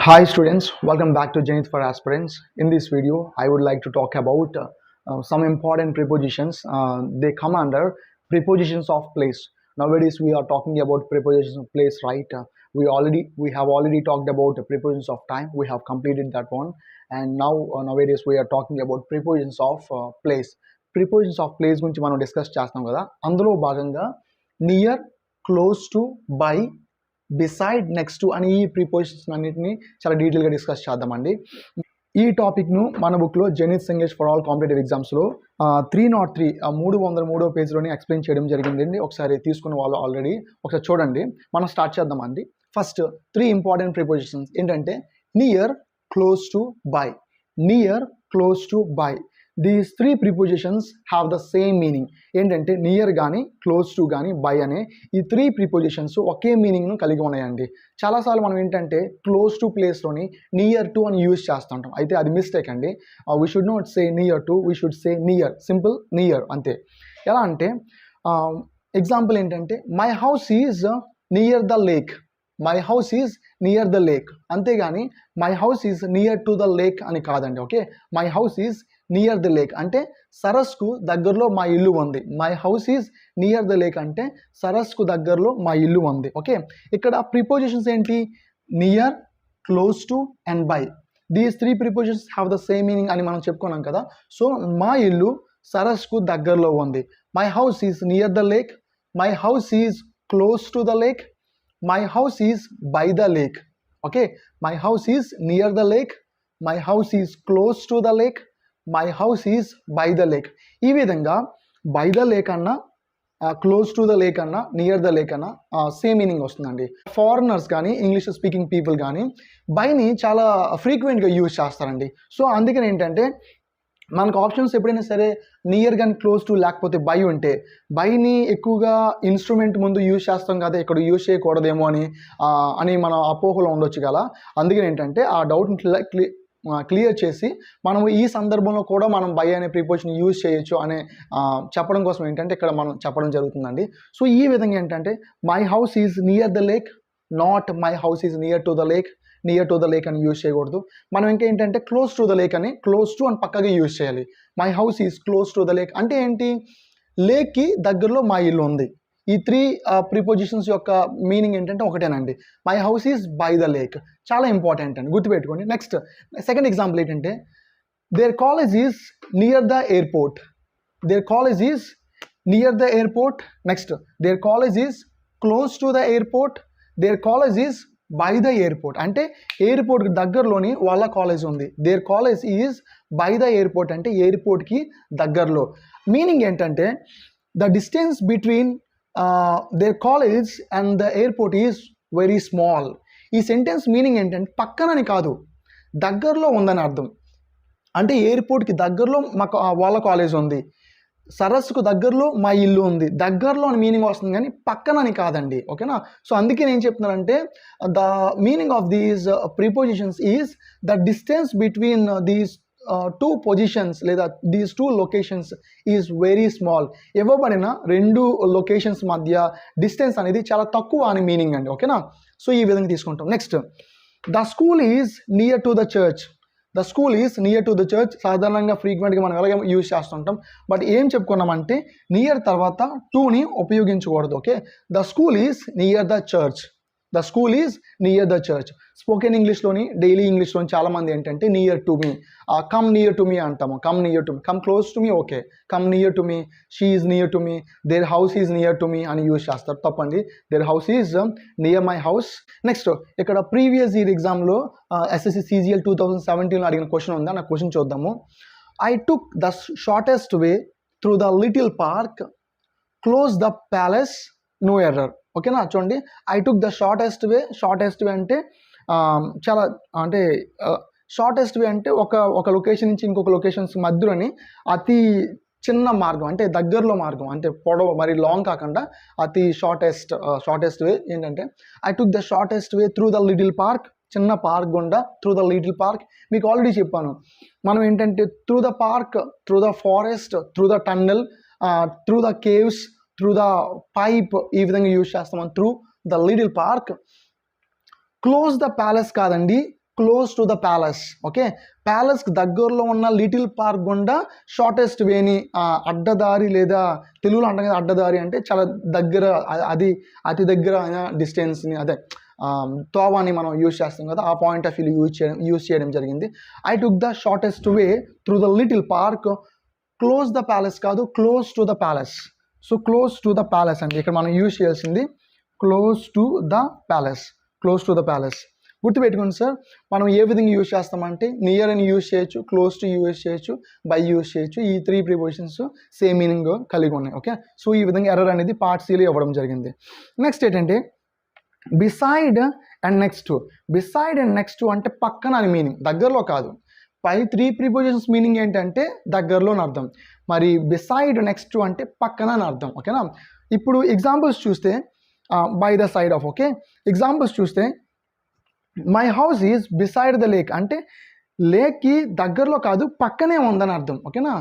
Hi students, welcome back to Zenith for Aspirants. In this video, I would like to talk about some important prepositions. They come under prepositions of place. Nowadays, we are talking about prepositions of place, right? We have already talked about the prepositions of time. We have completed that one, and now nowadays we are talking about prepositions of place. Prepositions of place గురించి మనం discuss చేస్తాం కదా. అందులో భాగంగా near, close to, by, beside next అని ఈ prepositions అన్నిటిని చాలా డీటెయిల్గా డిస్కస్ చేద్దామండి. ఈ టాపిక్ను మన బుక్లో zenith English for all competitive ఎగ్జామ్స్లో 303 303 పేజ్లోని ఎక్స్ప్లెయిన్ చేయడం జరిగిందండి. ఒకసారి తీసుకున్న వాళ్ళు ఆల్రెడీ ఒకసారి చూడండి. మనం స్టార్ట్ చేద్దామండి. ఫస్ట్ 3 ఇంపార్టెంట్ ప్రిపోజిషన్స్ ఏంటంటే near, close to, by. Near, close to, by. These 3 prepositions have the same meaning. ఏంటంటే నియర్ కానీ, క్లోజ్ టు కానీ, బై అనే ఈ 3 ప్రిపోజిషన్స్ ఒకే మీనింగ్ను కలిగి ఉన్నాయండి. చాలాసార్లు మనం ఏంటంటే క్లోజ్ టు ప్లేస్లోని నియర్ టు అని యూజ్ చేస్తుంటాం. అయితే అది మిస్టేక్ అండి. We should not say near to, we should say near. Simple near అంతే. ఎలా అంటే ఎగ్జాంపుల్ ఏంటంటే my house is near the lake. My house is near the lake. అంతేగాని my house is near to the lake అని కాదండి. Okay, my house is near the lake అంటే సరస్సుకు దగ్గరలో మా ఇల్లు ఉంది. My house is near the lake అంటే సరస్సుకు దగ్గరలో మా ఇల్లు ఉంది. ఓకే, ఇక్కడ ప్రిపోజిషన్స్ ఏంటి? Near, close to and by. These 3 prepositions have the same meaning అని మనం చెప్పుకున్నాం కదా. సో మా ఇల్లు సరస్సుకు దగ్గరలో ఉంది. My house is near the lake, my house is close to the lake, my house is by the lake. Okay, my house is near the lake, my house is close to the lake, my house is by the lake. ఈ విధంగా by the lake అన్నా, close to the lake అన్నా, near the lake అన్నా same meaning వస్తుందండి. Foreigners కానీ, English speaking people కానీ బైని చాలా ఫ్రీక్వెంట్గా యూజ్ చేస్తారండి. సో అందుకని ఏంటంటే మనకు ఆప్షన్స్ ఎప్పుడైనా సరే నియర్ కానీ, క్లోజ్ టు లేకపోతే బై ఉంటే బైని ఎక్కువగా ఇన్స్ట్రుమెంట్ ముందు యూజ్ చేస్తాం కదా, ఇక్కడ యూజ్ చేయకూడదేమో అని మన అపోహలో ఉండొచ్చు కదా. అందుకని ఏంటంటే ఆ డౌట్ని క్లియర్ చేసి మనం ఈ సందర్భంలో కూడా మనం బై అనే ప్రిపోజిషన్ యూజ్ చేయొచ్చు అనే చెప్పడం కోసం ఏంటంటే ఇక్కడ మనం చెప్పడం జరుగుతుందండి. సో ఈ విధంగా ఏంటంటే my house is near the lake, not my house is near to the lake. Near to the lake అని యూజ్ చేయకూడదు. మనం ఇంకా ఏంటంటే క్లోజ్ టు ద లేక్ అని, క్లోజ్ టు అని పక్కగా యూజ్ చేయాలి. My house is close to the lake అంటే ఏంటి? లేక్కి దగ్గరలో మా ఇల్లు ఉంది. ఈ 3 ప్రిపోజిషన్స్ యొక్క మీనింగ్ ఏంటంటే ఒకటేనండి. My house is by the lake. చాలా ఇంపార్టెంట్ అండి, గుర్తుపెట్టుకోండి. నెక్స్ట్ సెకండ్ ఎగ్జాంపుల్ ఏంటంటే their college is near the airport. Their college is near the airport. Next their college is close to the airport. Their college is by the airport అంటే ఎయిర్పోర్ట్కి దగ్గరలోని వాళ్ళ college ఉంది. Their college is by the airport అంటే ఎయిర్పోర్ట్కి దగ్గరలో. Meaning ఏంటంటే the distance between their college and the airport is very small. ఈ సెంటెన్స్ మీనింగ్ ఏంటంటే పక్కనని కాదు, దగ్గరలో ఉందని అర్థం. అంటే ఎయిర్పోర్ట్కి దగ్గరలో మాకు వాళ్ళ కాలేజ్ ఉంది, సరస్సుకు దగ్గరలో మా ఇల్లు ఉంది. దగ్గరలో అని మీనింగ్ వస్తుంది కానీ పక్కనని కాదండి. ఓకేనా? సో అందుకే నేను చెప్తున్నానంటే the meaning of these prepositions is the distance between these 2 positions లేదా these 2 locations is very small. ఇవ్వబడిన 2 లొకేషన్స్ మధ్య డిస్టెన్స్ అనేది చాలా తక్కువ అని మీనింగ్ అండి. ఓకేనా? సో ఈ విధంగా తీసుకుంటాం. Next the school is near to the church. The school is near to the church సాధారణంగా ఫ్రీక్వెంట్గా మనం ఎలాగ యూజ్ చేస్తుంటాం. బట్ ఏం చెప్పుకున్నామంటే నియర్ తర్వాత టూని ఉపయోగించకూడదు. Okay, the school is near the church. The school is near the church. Spoken ఇంగ్లీష్లోని, డైలీ ఇంగ్లీష్లోని చాలామంది ఏంటంటే near to me, come near to me అంటాము. Come near to me, come close to me, okay, come near to me, she is near to me, their house is near to me అని use చేస్తారు. తప్పండి, their house is near my house. Next ఇక్కడ previous year ఎగ్జామ్లో SSC CGL 2017లో అడిగిన question ఉందా, నా question చూద్దాము. I took the shortest way through the little park, close the palace, no error. ఓకేనా? చూడండి, I took the shortest way. Shortest way అంటే చాలా అంటే షార్టెస్ట్ వే అంటే ఒక లొకేషన్ నుంచి ఇంకొక లొకేషన్స్ మధ్యలోని అతి చిన్న మార్గం, అంటే దగ్గరలో మార్గం, అంటే పొడవు మరి లాంగ్ కాకుండా అతి షార్టెస్ట్ వే ఏంటంటే I took the shortest way through the little park. చిన్న పార్క్ గుండా, త్రూ ద లిటిల్ పార్క్. మీకు ఆల్రెడీ చెప్పాను, మనం ఏంటంటే through the park, through the forest, through the tunnel, through the caves, through the pipe ఈ విధంగా use చేస్తాం. Through the little park. Close the palace కాదండి, close to the palace. Okay, ప్యాలెస్కి దగ్గరలో ఉన్న లిటిల్ పార్క్ గుండా షార్టెస్ట్ వేని, అడ్డదారి, లేదా తెలుగులో అంటాం కదా అడ్డదారి అంటే చాలా దగ్గర, అది అతి దగ్గర డిస్టెన్స్ని, అదే తోవాని మనం యూజ్ చేస్తాం కదా, ఆ పాయింట్ ఆఫ్ వ్యూ యూజ్ చేయడం జరిగింది. I took the shortest way through the little park. Close the palace కాదు, close to the palace. So close to the palace అండి ఇక్కడ మనం యూజ్ చేయాల్సింది close to the palace. Close to the palace గుర్తుపెట్టుకోండి sir. మనం ఏ విధంగా use చేస్తామంటే నియర్ అని యూజ్ చేయొచ్చు, క్లోజ్ టు యూజ్ చేయొచ్చు, బై యూజ్ చేయొచ్చు. ఈ 3 ప్రిపోజిషన్స్ సేమ్ మీనింగ్ కలిగి ఉన్నాయి. ఓకే, సో ఈ విధంగా ఎర్రర్ అనేది పార్ట్ సిలో ఇవ్వడం జరిగింది. నెక్స్ట్ ఏంటంటే beside and next to. Beside and next to అంటే పక్కన అని మీనింగ్, దగ్గరలో కాదు. పై 3 ప్రిపోజిషన్స్ మీనింగ్ ఏంటంటే దగ్గరలో అని అర్థం. మరి బిసైడ్ నెక్స్ట్ టు అంటే పక్కన అని అర్థం. ఓకేనా, ఇప్పుడు ఎగ్జాంపుల్స్ చూస్తే by the side of. Okay, examples చూస్తే my house is beside the lake అంటే లేక్కి దగ్గరలో కాదు, పక్కనే ఉందని అర్థం. ఓకేనా,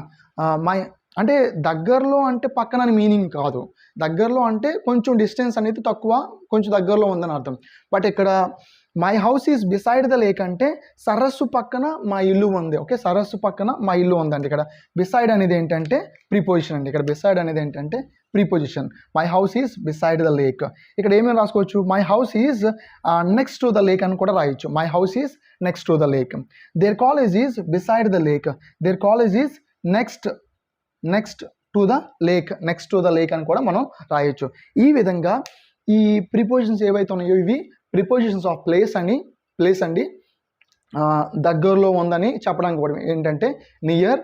మై అంటే దగ్గరలో అంటే పక్కన అని మీనింగ్ కాదు. దగ్గరలో అంటే కొంచెం డిస్టెన్స్ అనేది తక్కువ, కొంచెం దగ్గరలో ఉందని అర్థం. బట్ ఇక్కడ my house is beside the lake అంటే సరస్సు పక్కన మా ఇల్లు ఉంది. ఓకే, సరస్సు పక్కన మా ఇల్లు ఉందండి. ఇక్కడ బిసైడ్ అనేది ఏంటంటే ప్రిపోజిషన్ అండి. ఇక్కడ బిసైడ్ అనేది ఏంటంటే preposition. My house is beside the lake. ఇక్కడ ఏమేమి రాసుకోవచ్చు, my house is next to the lake అని కూడా రాయొచ్చు. My house is next to the lake. Their college is beside the lake. Their college is next to the lake. Next to the lake అని కూడా మనం రాయొచ్చు. ఈ విధంగా ఈ ప్రిపోజిషన్స్ ఏవైతే ఉన్నాయో ఇవి ప్రిపోజిషన్స్ ఆఫ్ ప్లేస్ అండి. దగ్గరలో ఉందని చెప్పడానికి కూడా ఏంటంటే near,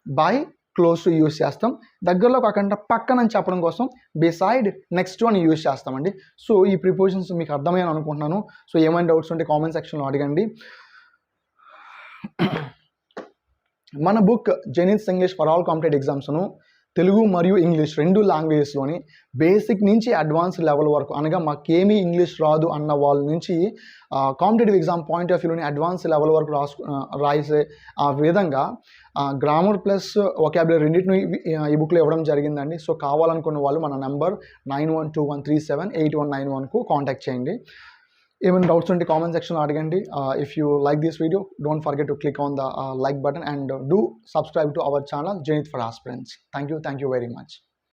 by, close to use చేస్తాం. దగ్గరలో కాకుండా పక్కన అని చెప్పడం కోసం బిసైడ్, నెక్స్ట్ టు అని యూజ్ చేస్తామండి. సో ఈ ప్రిపోజిషన్స్ మీకు అర్థమయ్యని అనుకుంటున్నాను. సో ఏమైనా డౌట్స్ ఉంటే కామెంట్ సెక్షన్లో అడగండి. మన book Zenith's English for all competitive ఎగ్జామ్స్ను తెలుగు మరియు ఇంగ్లీష్ 2 లాంగ్వేజెస్లోని బేసిక్ నుంచి అడ్వాన్స్ లెవెల్ వరకు, అనగా మాకేమీ ఇంగ్లీష్ రాదు అన్న వాళ్ళ నుంచి కాంపిటేటివ్ ఎగ్జామ్ పాయింట్ ఆఫ్ వ్యూలోని అడ్వాన్స్ లెవెల్ వరకు రాసే ఆ విధంగా గ్రామర్ ప్లస్ వొకాబులరీ రెండింటిని ఈ బుక్లో ఇవ్వడం జరిగిందండి. సో కావాలనుకున్న వాళ్ళు మన నెంబర్ 9121378191కు కాంటాక్ట్ చేయండి. ఏమైనా డౌట్స్ ఉంటే కామెంట్ సెక్షన్లో అడగండి. If you like this video, don't forget to click on the like button and do subscribe to our channel Janith for Aspirants. Thank you very much.